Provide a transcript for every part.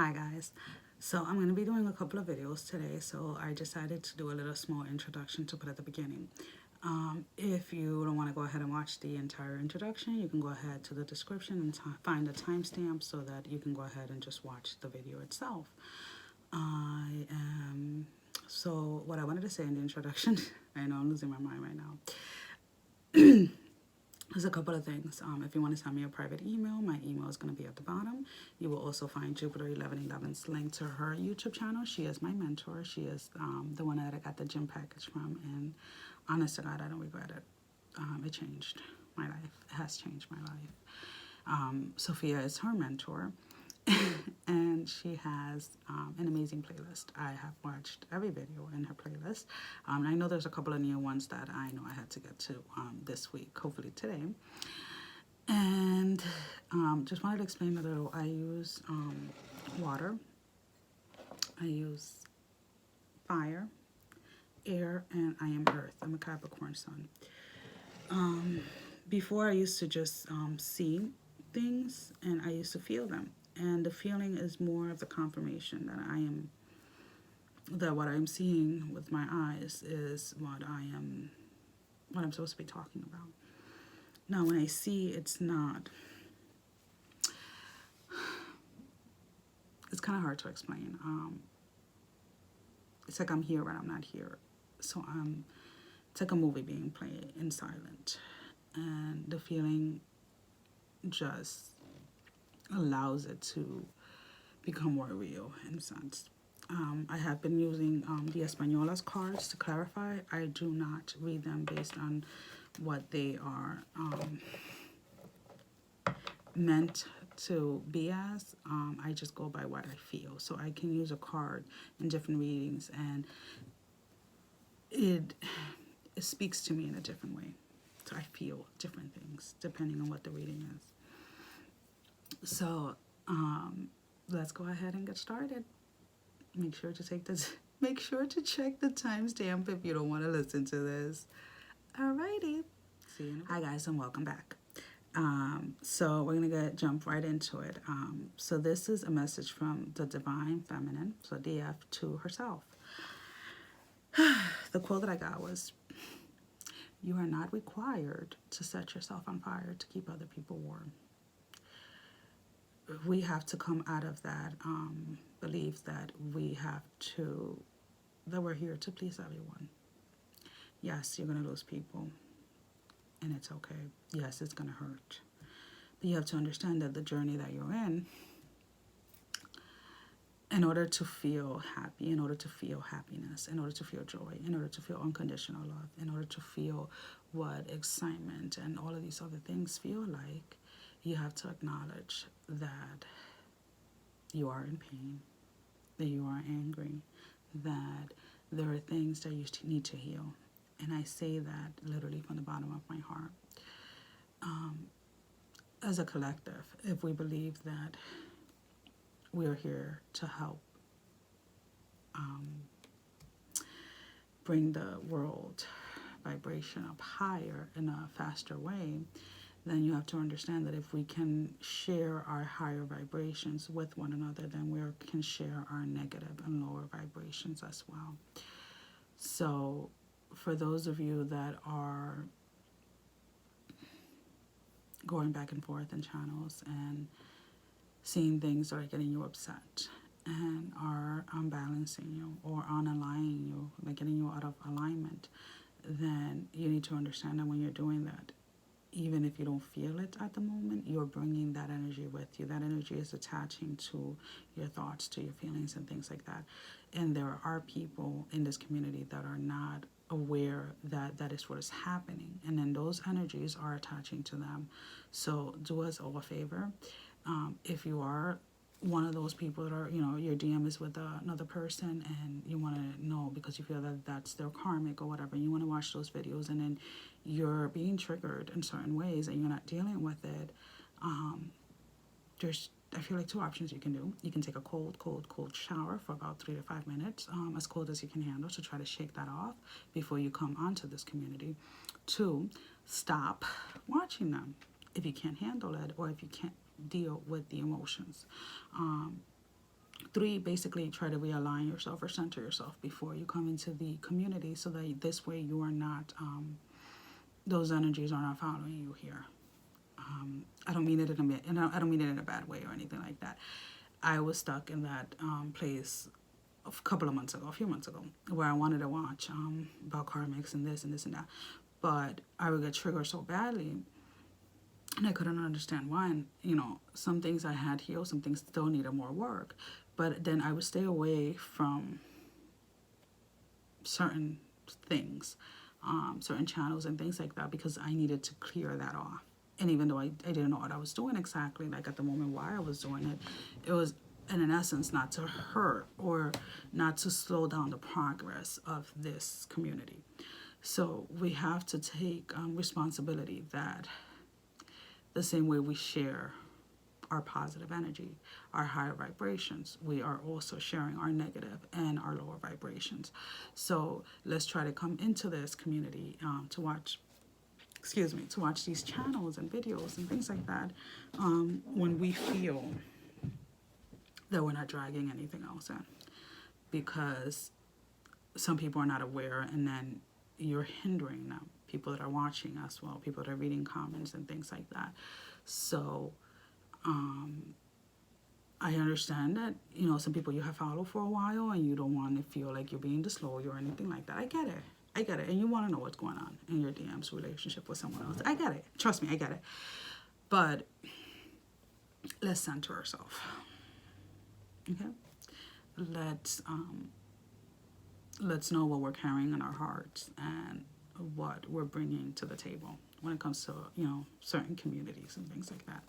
Hi guys, so I'm going to be doing a couple of videos today, so I decided to do a little small introduction to put at the beginning. If you don't want to go ahead and watch the entire introduction, you can go ahead to the description and find a timestamp so that you can go ahead and just watch the video itself. So what I wanted to say in the introduction, I know I'm losing my mind right now. There's a couple of things. If you want to send me a private email, my email is going to be at the bottom. You will also find Jupiter 1111's link to her YouTube channel. She is my mentor. She is the one that I got the gym package from. And honest to God, I don't regret it. It changed my life. It has changed my life. Sophia is her mentor. And she has an amazing playlist. I have watched every video in her playlist. I know there's a couple of new ones that I know I had to get to this week, hopefully today. And just wanted to explain a little. I use water. I use fire, air, and I am earth. I'm a Capricorn sun. Before I used to just see things and I used to feel them. And the feeling is more of the confirmation that what I'm seeing with my eyes is what I'm supposed to be talking about. Now, when I see, it's kind of hard to explain. It's like I'm here, but I'm not here. So it's like a movie being played in silent. And the feeling just allows it to become more real in a sense. I have been using the Española's cards to clarify. I do not read them based on what they are meant to be as. I just go by what I feel. So I can use a card in different readings and it speaks to me in a different way. So I feel different things depending on what the reading is. So let's go ahead and get started. Make sure to check the timestamp if you don't want to listen to this. Alrighty. Hi guys and welcome back. So we're gonna jump right into it. So this is a message from the Divine Feminine, so DF, to herself. The quote that I got was, "You are not required to set yourself on fire to keep other people warm." We have to come out of that belief that that we're here to please everyone. Yes, you're going to lose people, and it's okay. Yes, it's going to hurt. But you have to understand that the journey that you're in order to feel happy, in order to feel happiness, in order to feel joy, in order to feel unconditional love, in order to feel what excitement and all of these other things feel like, you have to acknowledge that you are in pain, that you are angry, that there are things that you need to heal. And I say that literally from the bottom of my heart. As a collective, if we believe that we are here to help bring the world vibration up higher in a faster way, then you have to understand that if we can share our higher vibrations with one another, then we can share our negative and lower vibrations as well. So for those of you that are going back and forth in channels and seeing things that are getting you upset and are unbalancing you or unaligning you, like getting you out of alignment, then you need to understand that when you're doing that, even if you don't feel it at the moment, you're bringing that energy with you. That energy is attaching to your thoughts, to your feelings and things like that. And there are people in this community that are not aware that that is what is happening. And then those energies are attaching to them. So do us all a favor. If you are one of those people that are, your DM is with another person and you want to know because you feel that that's their karmic or whatever, and you want to watch those videos and then you're being triggered in certain ways and you're not dealing with it, there's, I feel like, two options you can do. You can take a cold shower for about 3 to 5 minutes, as cold as you can handle, to try to shake that off before you come onto this community. 2, stop watching them if you can't handle it or if you can't deal with the emotions. 3, basically try to realign yourself or center yourself before you come into the community, so that this way you are not, those energies are not following you here. I don't mean it I don't mean it in a bad way or anything like that. I was stuck in that place a few months ago, where I wanted to watch about karmics and this and this and that, but I would get triggered so badly, and I couldn't understand why. And some things I had healed, some things still needed more work, but then I would stay away from certain things, certain channels and things like that, because I needed to clear that off. And even though I didn't know what I was doing exactly, like at the moment why I was doing it, it was in essence not to hurt or not to slow down the progress of this community. So we have to take responsibility that the same way we share our positive energy, our higher vibrations, we are also sharing our negative and our lower vibrations. So let's try to come into this community to watch these channels and videos and things like that when we feel that we're not dragging anything else in, because some people are not aware, and then you're hindering them, people that are watching us, well, people that are reading comments and things like that. So I understand that, some people you have followed for a while and you don't want to feel like you're being disloyal or anything like that. I get it. And you want to know what's going on in your DM's relationship with someone else. I get it. Trust me, I get it. But let's center ourselves. Okay? Let's know what we're carrying in our hearts and what we're bringing to the table when it comes to, certain communities and things like that.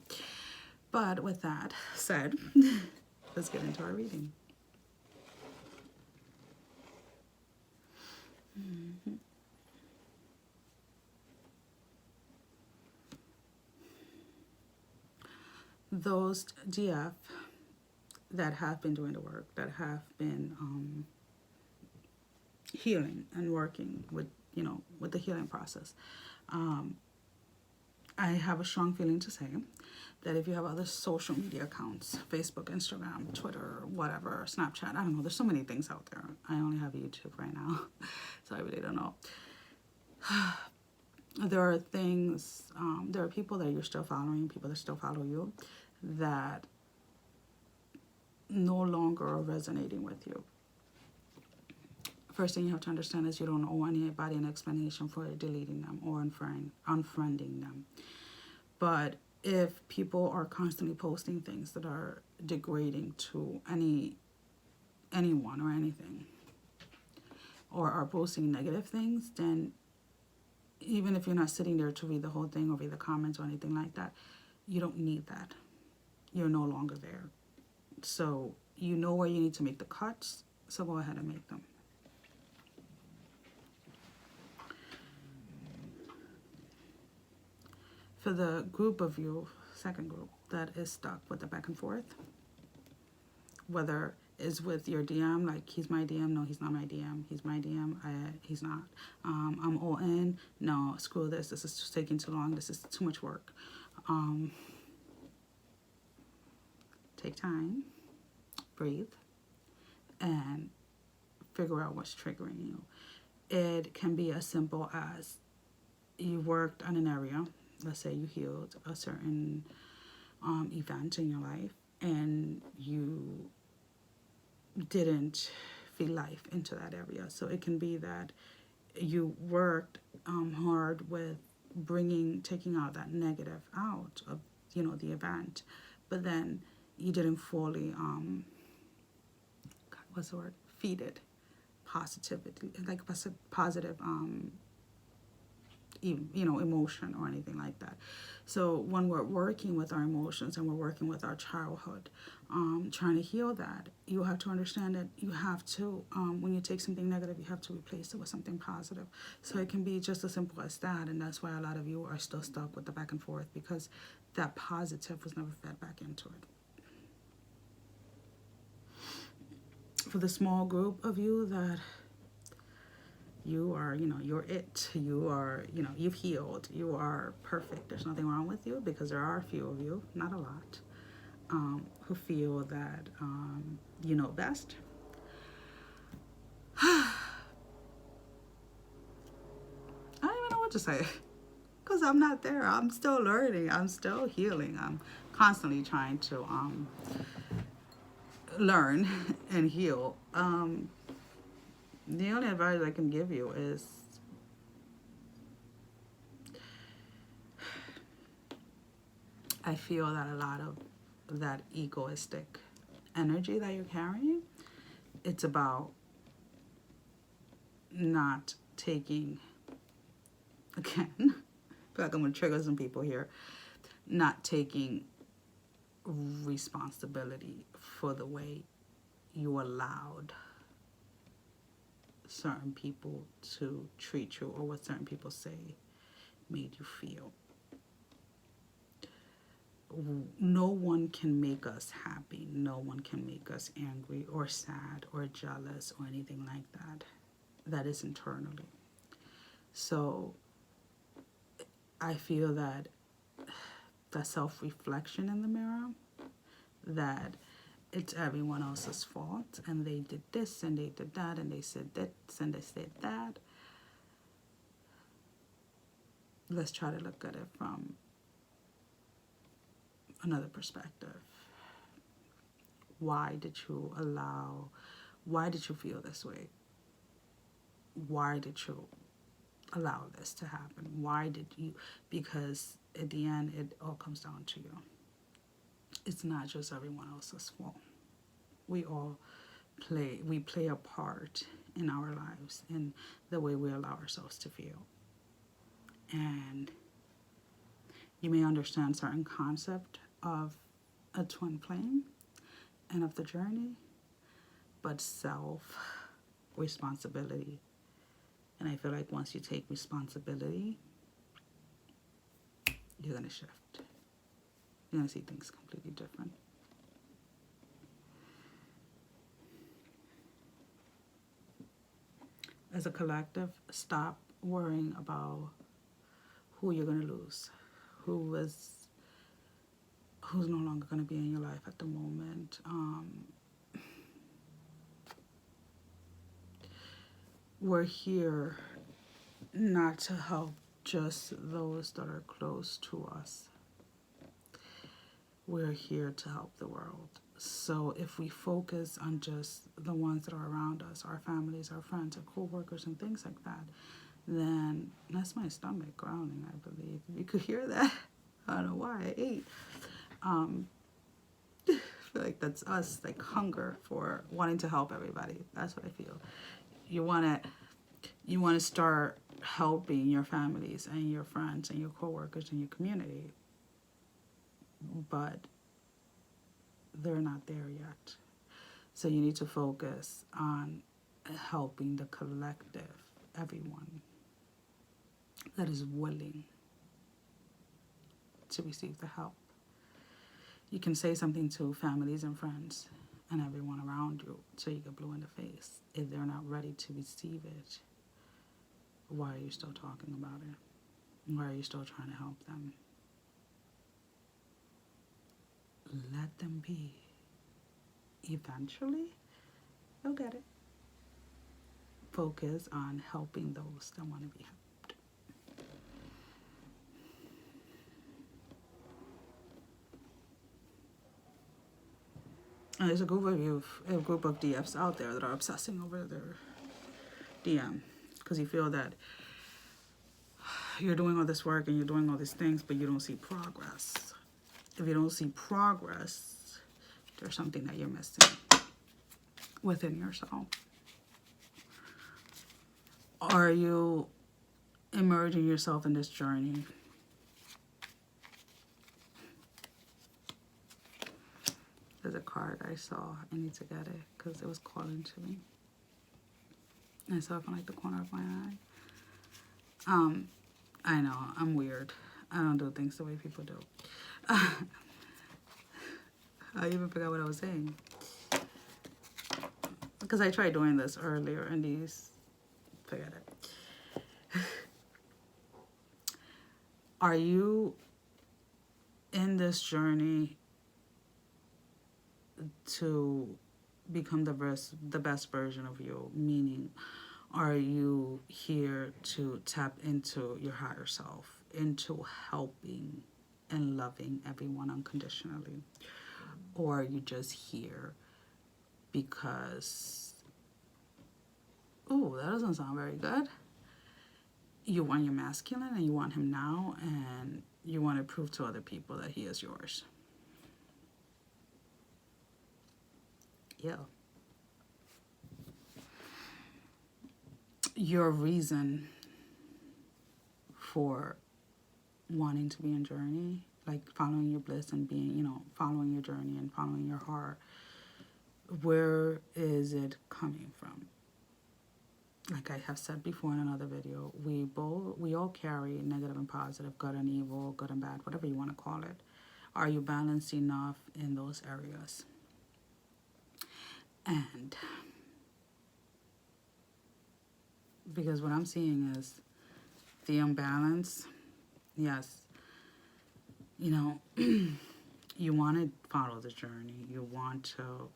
But with that said, let's get into our reading. Mm-hmm. Those DF that have been doing the work, that have been healing and working with, with the healing process, I have a strong feeling to say that if you have other social media accounts, Facebook, Instagram, Twitter, whatever, Snapchat, I don't know, there's so many things out there. I only have YouTube right now, so I really don't know. There are things, there are people that you're still following, people that still follow you, that no longer are resonating with you. First thing you have to understand is you don't owe anybody an explanation for deleting them or unfriending them. But if people are constantly posting things that are degrading to anyone or anything, or are posting negative things, then even if you're not sitting there to read the whole thing or read the comments or anything like that, you don't need that. You're no longer there. So you know where you need to make the cuts, so go ahead and make them. For the group of you, second group, that is stuck with the back and forth, whether it's with your DM, like he's my DM, no, he's not my DM, he's my DM, he's not, I'm all in, no, screw this is taking too long, this is too much work. Take time, breathe, and figure out what's triggering you. It can be as simple as you worked on an area. Let's say you healed a certain event in your life, and you didn't feel life into that area. So it can be that you worked hard with taking out that negative out of, the event, but then you didn't fully, feed it positivity, like positive, emotion or anything like that. So when we're working with our emotions and we're working with our childhood, trying to heal that, you have to understand that you have to, when you take something negative, you have to replace it with something positive. So it can be just as simple as that, and that's why a lot of you are still stuck with the back and forth, because that positive was never fed back into it. For the small group of you that you are, you're it, you are, you've healed, you are perfect, there's nothing wrong with you, because there are a few of you, not a lot. who feel that you know best. I don't even know what to say because I'm not there. I'm still learning. I'm still healing. I'm constantly trying to learn and heal. The only advice I can give you is I feel that a lot of that egoistic energy that you're carrying, it's about not taking, again, I feel like I'm going to trigger some people here, not taking responsibility for the way you allowed certain people to treat you or what certain people say made you feel. No one can make us happy. No one can make us angry or sad or jealous or anything like that. That is internally. So I feel that the self-reflection in the mirror, that it's everyone else's fault and they did this and they did that and they said this and they said that. Let's try to look at it from another perspective. Why did you feel this way? Why did you allow this to happen? Why did you? Because at the end, it all comes down to you. It's not just everyone else's fault. We play a part in our lives in the way we allow ourselves to feel. And you may understand certain concept of a twin flame and of the journey, but self-responsibility. And I feel like once you take responsibility, you're going to shift. You're going to see things completely different. As a collective, stop worrying about who you're going to lose, who's no longer going to be in your life at the moment. We're here not to help just those that are close to us. We're here to help the world. So if we focus on just the ones that are around us, our families, our friends, our co-workers, and things like that, then that's my stomach growling, I believe. You could hear that. I don't know why I ate. I feel like that's us, like hunger for wanting to help everybody. That's what I feel. You want to start helping your families and your friends and your co-workers and your community, but they're not there yet. So you need to focus on helping the collective, everyone that is willing to receive the help. You can say something to families and friends and everyone around you so you get blue in the face. If they're not ready to receive it, why are you still talking about it? Why are you still trying to help them? Let them be. Eventually, they'll get it. Focus on helping those that want to be helped. And there's a group of DFs out there that are obsessing over their DM because you feel that you're doing all this work and you're doing all these things, but you don't see progress. If you don't see progress, there's something that you're missing within yourself. Are you immersing yourself in this journey? There's a card I saw. I need to get it because it was calling to me. I saw it from like the corner of my eye. I know, I'm weird. I don't do things the way people do. I even forgot what I was saying. Because I tried doing this earlier and forget it. Are you in this journey to become the best version of you? Meaning, are you here to tap into your higher self, into helping and loving everyone unconditionally? Or are you just here because, oh, that doesn't sound very good. You want your masculine and you want him now, and you want to prove to other people that he is yours. Yeah. Your reason for wanting to be in journey, like following your bliss and being, you know, following your journey and following your heart, where is it coming from? Like I have said before in another video, we all carry negative and positive, good and evil, good and bad, whatever you want to call it. Are you balanced enough in those areas? And because what I'm seeing is the imbalance. Yes, you know, you want to follow the journey. You want to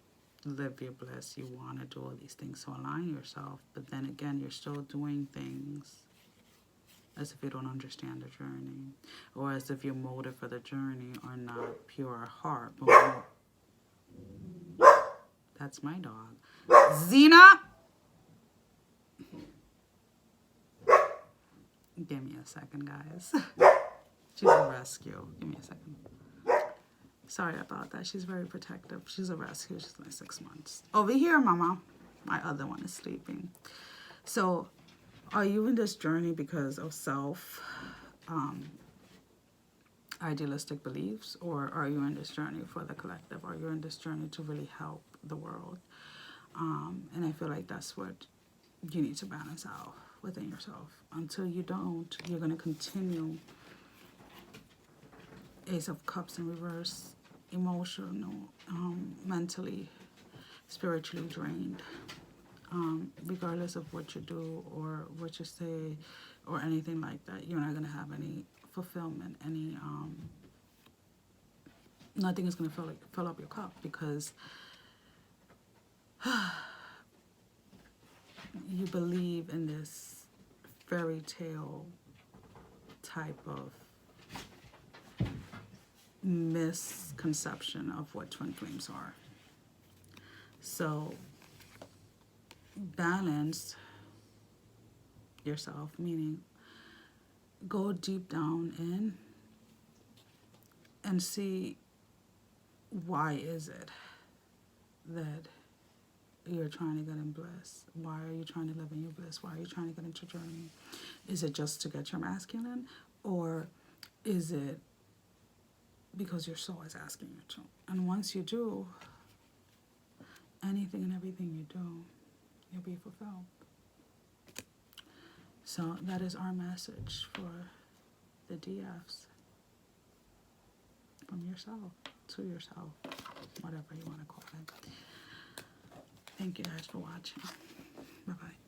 live your bliss. You want to do all these things to align yourself. But then again, you're still doing things as if you don't understand the journey, or as if your motive for the journey are not pure heart. But that's my dog. Xena! Give me a second, guys. She's a rescue. Give me a second. Sorry about that. She's very protective. She's a rescue. She's like 6 months. Over here, Mama. My other one is sleeping. So, are you in this journey because of self idealistic beliefs, or are you in this journey for the collective? Are you in this journey to really help the world? And I feel like that's what you need to balance out within yourself. Until you don't, you're going to continue Ace of Cups in reverse, emotional, mentally, spiritually drained. Regardless of what you do or what you say or anything like that, you're not going to have any fulfillment, any, nothing is going to fill up your cup, because you believe in this fairy tale type of misconception of what twin flames are. So balance yourself, meaning go deep down in and see, why is it that you're trying to get in bliss? Why are you trying to live in your bliss? Why are you trying to get into journey? Is it just to get your masculine, or is it because your soul is asking you to? And once you do, anything and everything you do, you'll be fulfilled. So that is our message for the DFs. From yourself to yourself, whatever you want to call it. Thank you guys for watching. Bye-bye.